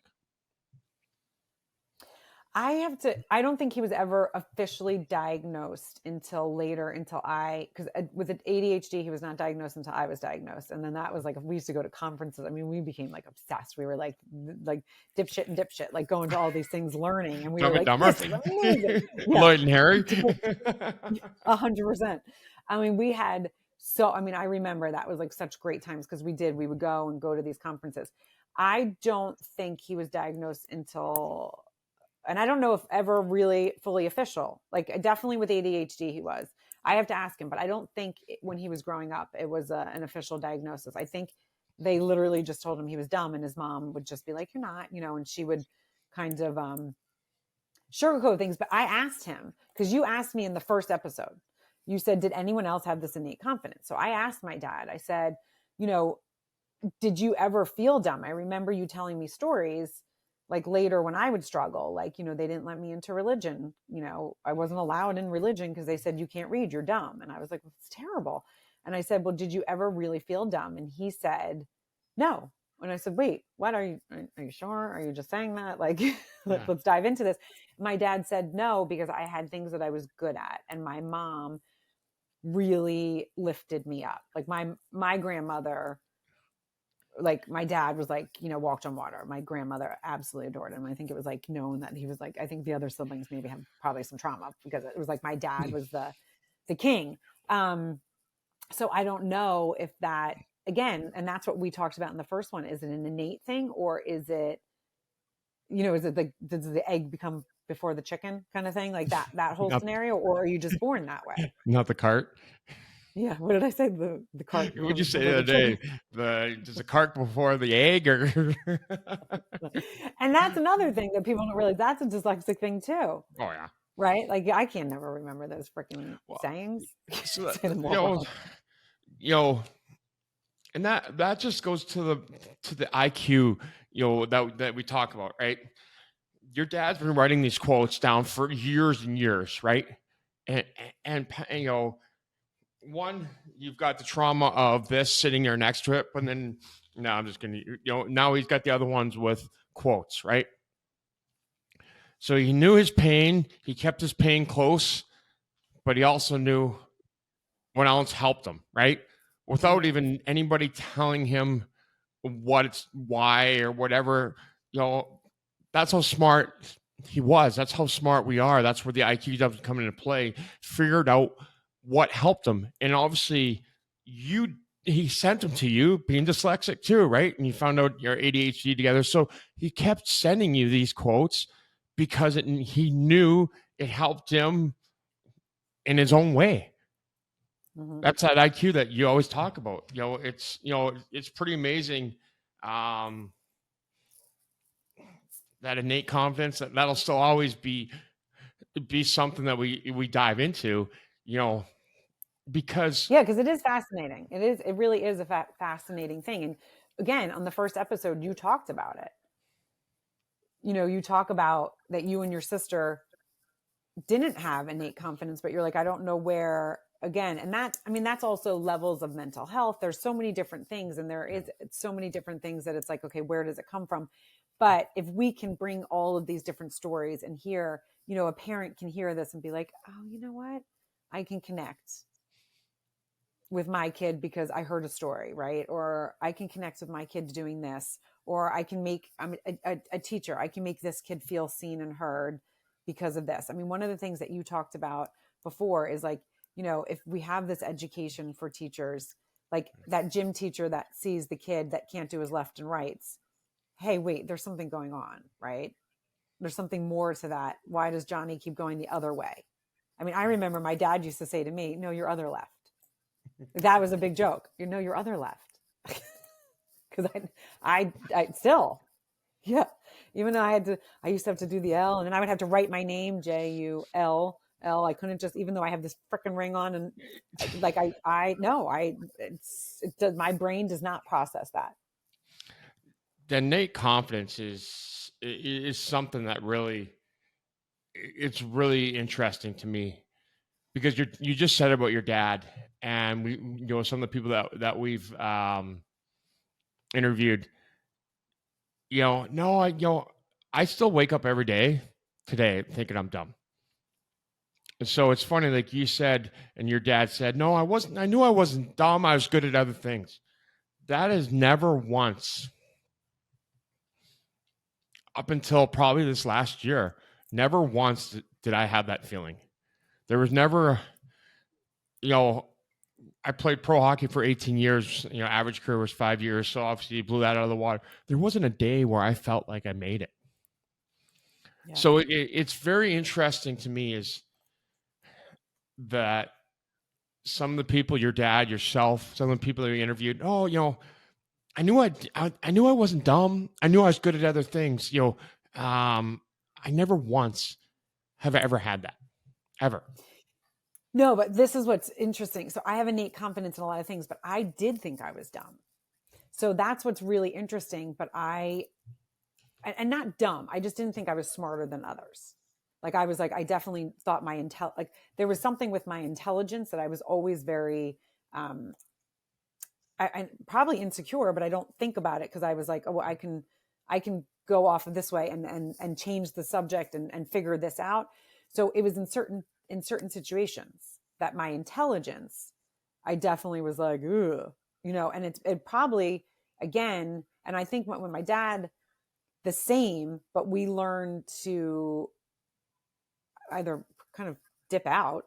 I don't think he was ever officially diagnosed until later, because with ADHD, he was not diagnosed until I was diagnosed. And then that was like, we used to go to conferences. I mean, we became like obsessed. We were like dipshit, like going to all these things, learning. And we were like, this is amazing. Lloyd and Harry. 100%. I mean, I remember that was like such great times because we would go to these conferences. I don't think he was diagnosed until, and I don't know if ever really fully official, like definitely with ADHD he was. I have to ask him, but I don't think when he was growing up, it was an official diagnosis. I think they literally just told him he was dumb, and his mom would just be like, you're not, and she would kind of sugarcoat things. But I asked him, because you asked me in the first episode, you said, did anyone else have this innate confidence? So I asked my dad, I said, did you ever feel dumb? I remember you telling me stories like later when I would struggle, like, they didn't let me into religion. I wasn't allowed in religion because they said, you can't read, you're dumb. And I was like, well, it's terrible. And I said, well, did you ever really feel dumb? And he said, no. And I said, wait, what are you sure? Are you just saying that? Like, let's dive into this. My dad said no, because I had things that I was good at. And my mom really lifted me up. Like my grandmother, like my dad was like, walked on water. My grandmother absolutely adored him. I think it was like known that he was like, I think the other siblings maybe have probably some trauma because it was like my dad was the king. So I don't know if that, again, and that's what we talked about in the first one. Is it an innate thing, or is it, is it like, does the egg become before the chicken kind of thing? Like that whole scenario, or are you just born that way? Not the cart. Yeah. What did I say? The cart. What did you say the other day? Does the cart before the egg, or? And that's another thing that people don't realize. That's a dyslexic thing too. Oh yeah. Right. Like I can never remember those freaking sayings. So and that just goes to the IQ, that we talk about, right? Your dad's been writing these quotes down for years and years, right? and, and one, you've got the trauma of this sitting there next to it, but then now I'm just gonna, now he's got the other ones with quotes, right? So he knew his pain, he kept his pain close, but he also knew what else helped him, right? Without even anybody telling him why or whatever, that's how smart he was. That's how smart we are. That's where the IQ doesn't come into play. Figured out what helped him. And obviously he sent them to you being dyslexic too, right? And you found out your ADHD together. So he kept sending you these quotes because he knew it helped him in his own way. Mm-hmm. That's that IQ that you always talk about. It's pretty amazing. That innate confidence that'll still always be something that we dive into, because it is fascinating. It really is a fascinating thing. And again, on the first episode, you talked about it. You talk about that you and your sister didn't have innate confidence, but you're like, I don't know where, again. And that's also levels of mental health. There's so many different things, and there is so many different things that it's like, okay, where does it come from? But if we can bring all of these different stories and hear, a parent can hear this and be like, oh, you know what? I can connect with my kid because I heard a story, right? Or I can connect with my kid doing this, or I'm a teacher. I can make this kid feel seen and heard because of this. I mean, one of the things that you talked about before is like, if we have this education for teachers, like that gym teacher that sees the kid that can't do his left and rights. Hey, wait, there's something going on, right? There's something more to that. Why does Johnny keep going the other way? I mean, I remember my dad used to say to me, no, your other left. That was a big joke. Your other left. Because I still, yeah. Even though I used to have to do the L, and then I would have to write my name, Jull. I couldn't just, even though I have this freaking ring on, and like my brain does not process that. The innate confidence is something that it's really interesting to me, because you just said about your dad, and we, some of the people that we've interviewed, I still wake up every day today thinking I'm dumb. And so it's funny, like you said, and your dad said, no, I wasn't. I knew I wasn't dumb. I was good at other things. That is never once, up until probably this last year, never once did I have that feeling. There was never, I played pro hockey for 18 years. Average career was 5 years. So obviously you blew that out of the water. There wasn't a day where I felt like I made it. Yeah. So it's very interesting to me is that some of the people, your dad, yourself, some of the people that we interviewed, I knew I wasn't dumb. I knew I was good at other things. I never once have I ever had that, ever. No, but this is what's interesting. So I have innate confidence in a lot of things, but I did think I was dumb. So that's what's really interesting. But and not dumb. I just didn't think I was smarter than others. Like I was like, I definitely thought there was something with my intelligence that I was always very, I probably insecure, but I don't think about it because I was like, oh, I can go off of this way and change the subject and figure this out. So it was in certain situations that my intelligence, I definitely was like, ugh, and it probably, again, and I think when my dad, the same, but we learned to either kind of dip out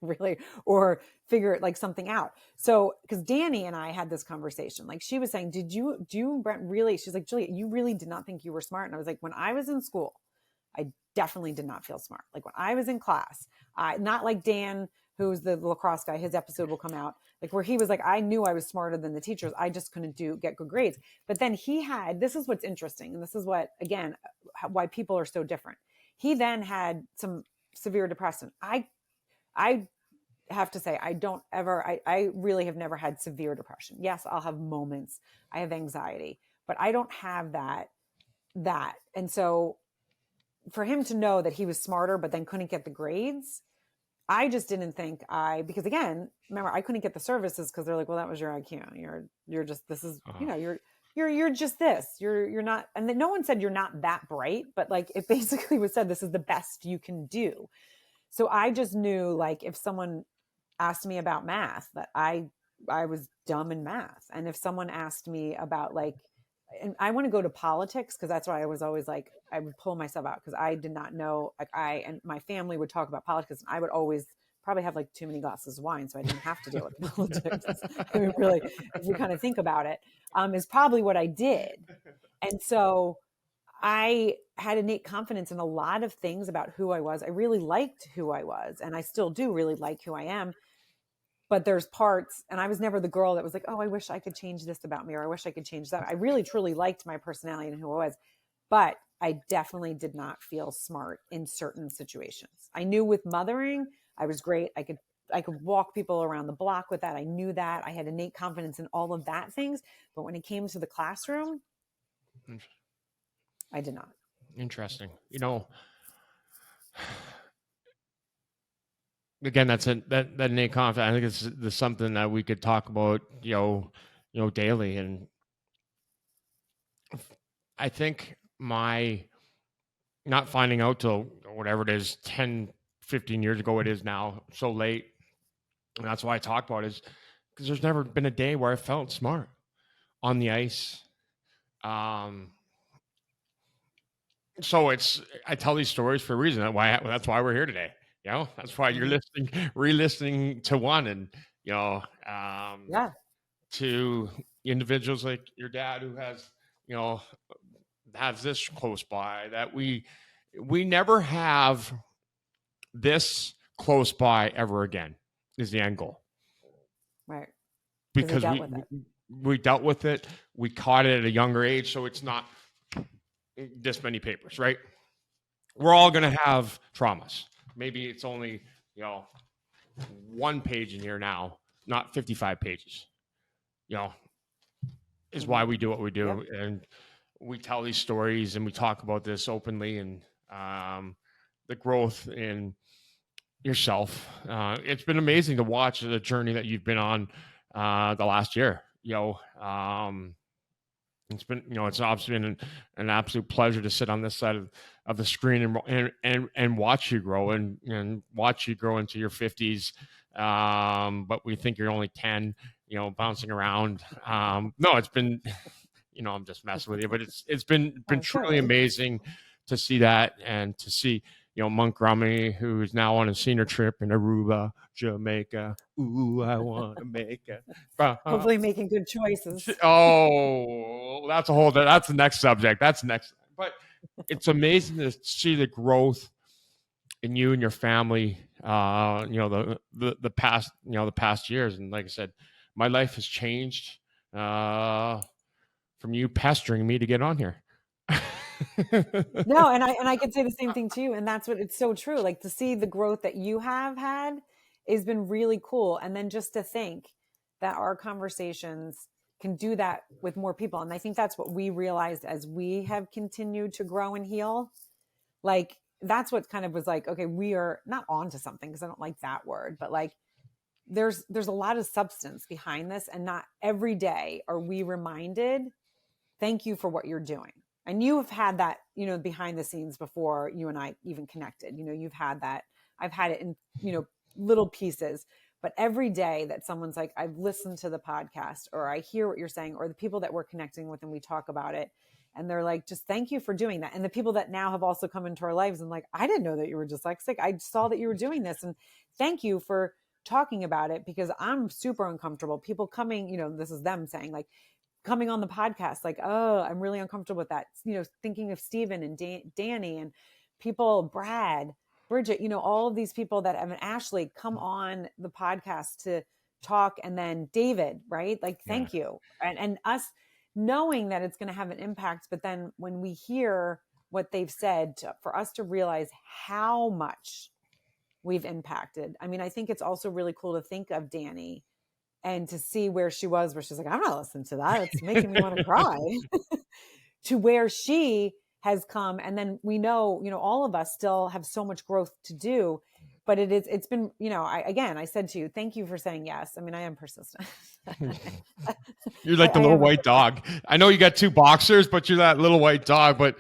really, or figure like something out. So, because Danny and I had this conversation, like she was saying, do you Brent really, she's like, Julia, you really did not think you were smart. And I was like, when I was in school, I definitely did not feel smart. Like when I was in class, not like Dan, who's the lacrosse guy, his episode will come out, like where he was like, I knew I was smarter than the teachers. I just couldn't get good grades. But then this is what's interesting. And this is what, again, why people are so different. He then had some severe depression. I have to say, I really have never had severe depression. Yes, I'll have moments. I have anxiety, but I don't have that. And so for him to know that he was smarter, but then couldn't get the grades I just didn't think because again, remember, I couldn't get the services because they're like, well, that was your IQ. You're just, this is, you're just this, you're not. And then no one said you're not that bright, but like, it basically was said, this is the best you can do. So I just knew, like, if someone asked me about math, that I was dumb in math. And if someone asked me about, like, and I want to go to politics, because that's why I was always like, I would pull myself out because I did not know, like, I and my family would talk about politics, and I would always probably have like too many glasses of wine, so I didn't have to deal with politics. I mean, really, if you kind of think about it, is probably what I did. And so I had innate confidence in a lot of things about who I was. I really liked who I was, and I still do really like who I am. But there's parts, and I was never the girl that was like, oh, I wish I could change this about me, or I wish I could change that. I really, truly liked my personality and who I was, but I definitely did not feel smart in certain situations. I knew with mothering, I was great. I could walk people around the block with that. I knew that. I had innate confidence in all of that things. But when it came to the classroom, I did not. Interesting. You know, again, that innate confidence. I think it's something that we could talk about, daily. And I think my not finding out till whatever it is, 10, 15 years ago, it is now so late. And that's why I talk about it, is because there's never been a day where I felt smart on the ice. So I tell these stories for a reason. That's why we're here today. That's why you're re-listening to one, and to individuals like your dad who has this close by, that we never have this close by ever again is the end goal. Right. Because we dealt with it. We caught it at a younger age, so it's not this many papers, right? We're all going to have traumas. Maybe it's only, 1 page in here now, not 55 pages, is why we do what we do. Yep. And we tell these stories and we talk about this openly, and the growth in yourself. It's been amazing to watch the journey that you've been on the last year. It's been, it's obviously been an absolute pleasure to sit on this side of the screen and watch you grow and watch you grow into your 50s. But we think you're only 10, bouncing around. No, it's been, I'm just messing with you, but it's been truly amazing to see that, and to see, Monk Rummy, who's now on a senior trip in Aruba, Jamaica. Ooh, I want to make it. Hopefully making good choices. Oh, that's the next subject. That's next. But it's amazing to see the growth in you and your family, the past years. And like I said, my life has changed from you pestering me to get on here. No, and I could say the same thing to you, and that's what, it's so true. Like, to see the growth that you have had has been really cool, and then just to think that our conversations can do that with more people. And I think that's what we realized as we have continued to grow and heal. Like, that's what kind of was like, okay, we are not onto something, because I don't like that word, but like, there's a lot of substance behind this, and not every day are we reminded, thank you for what you're doing. And you have had that, behind the scenes before you and I even connected. You've had that. I've had it in, little pieces. But every day that someone's like, I've listened to the podcast, or I hear what you're saying, or the people that we're connecting with and we talk about it, and they're like, just thank you for doing that. And the people that now have also come into our lives and like, I didn't know that you were dyslexic. I saw that you were doing this. And thank you for talking about it, because I'm super uncomfortable. People coming, this is them saying, like, coming on the podcast, like, oh, I'm really uncomfortable with that. Thinking of Steven and Danny and people, Brad, Bridget, all of these people that have, Ashley, come on the podcast to talk. And then David, right? Like, thank you. And us knowing that it's going to have an impact. But then when we hear what they've said, for us to realize how much we've impacted. I mean, I think it's also really cool to think of Danny and to see where she was, where she's like, I'm not listening to that. It's making me want to cry. To where she has come. And then we know, all of us still have so much growth to do. but it's been, I said to you, thank you for saying yes. I mean, I am persistent. You're like the I little am white dog. I know you got 2 boxers, but you're that little white dog. But,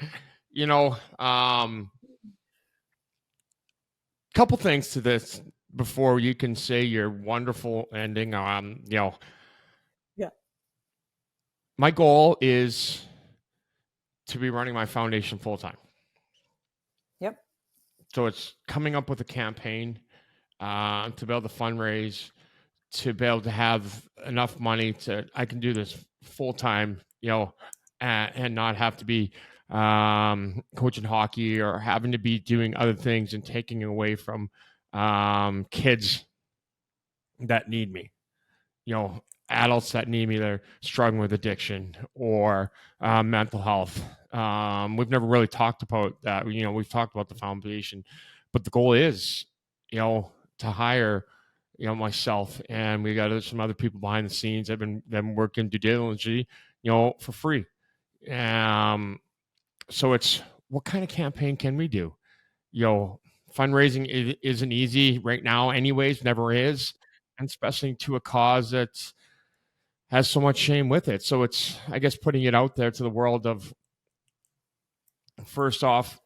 couple things to this before you can say your wonderful ending. Yeah. My goal is to be running my foundation full time. Yep. So it's coming up with a campaign to be able to fundraise, to be able to have enough money to I can do this full time, and not have to be coaching hockey or having to be doing other things and taking away from kids that need me, adults that need me. They're struggling with addiction or mental health. We've never really talked about that. We've talked about the foundation, but the goal is, to hire, myself, and we got some other people behind the scenes. I've been working due diligently, for free. So it's, what kind of campaign can we do? Fundraising isn't easy right now, anyways, never is, and especially to a cause that has so much shame with it. So it's, I guess, putting it out there to the world of, first off,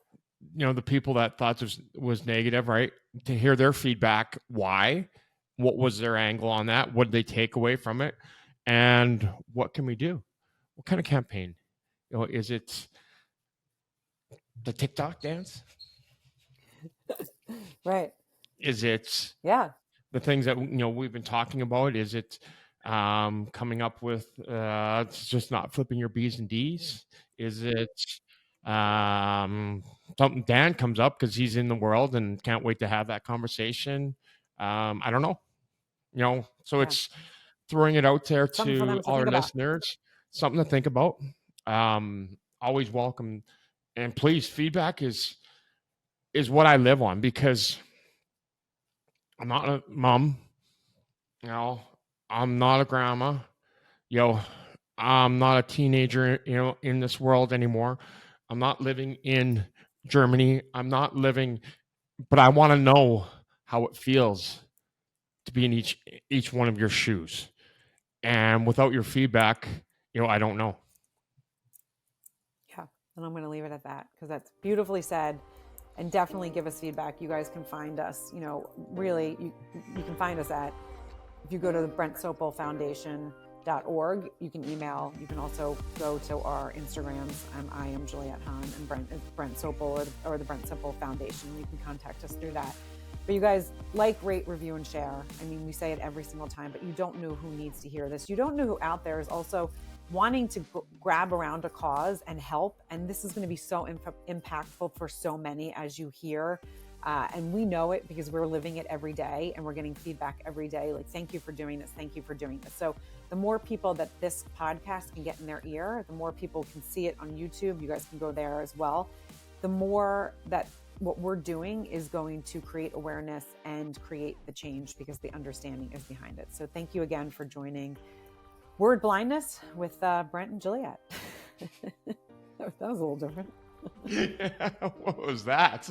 the people that thought this was negative, right? To hear their feedback. Why? What was their angle on that? What did they take away from it? And what can we do? What kind of campaign? Is it the TikTok dance? Right. Is it Yeah. the things that we've been talking about? Is it coming up with it's just not flipping your B's and D's? Is it something Dan comes up because he's in the world and can't wait to have that conversation? I don't know. So Yeah. it's throwing it out there Something for to them to all our think about. listeners, something to think about. Always welcome, and please, feedback is what I live on, because I'm not a mom, I'm not a grandma, I'm not a teenager, in this world anymore. I'm not living in Germany. I'm not living, but I want to know how it feels to be in each one of your shoes. And without your feedback, I don't know. Yeah. And I'm going to leave it at that, because that's beautifully said. And definitely give us feedback. You guys can find us, really, you can find us at, if you go to the BrentSopelFoundation.org, you can email. You can also go to our Instagrams. I am Juliette Hahn, and Brent is Brent Sopel, or the Brent Sopel Foundation. You can contact us through that. But you guys, like, rate, review, and share. I mean, we say it every single time, but you don't know who needs to hear this. You don't know who out there is also wanting to grab around a cause and help. And this is going to be so impactful for so many, as you hear. And we know it because we're living it every day, and we're getting feedback every day. Like, thank you for doing this. Thank you for doing this. So the more people that this podcast can get in their ear, the more people can see it on YouTube. You guys can go there as well. The more that what we're doing is going to create awareness and create the change, because the understanding is behind it. So thank you again for joining Word Blindness with Brent and Juliette. That was a little different. What was that?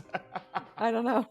I don't know.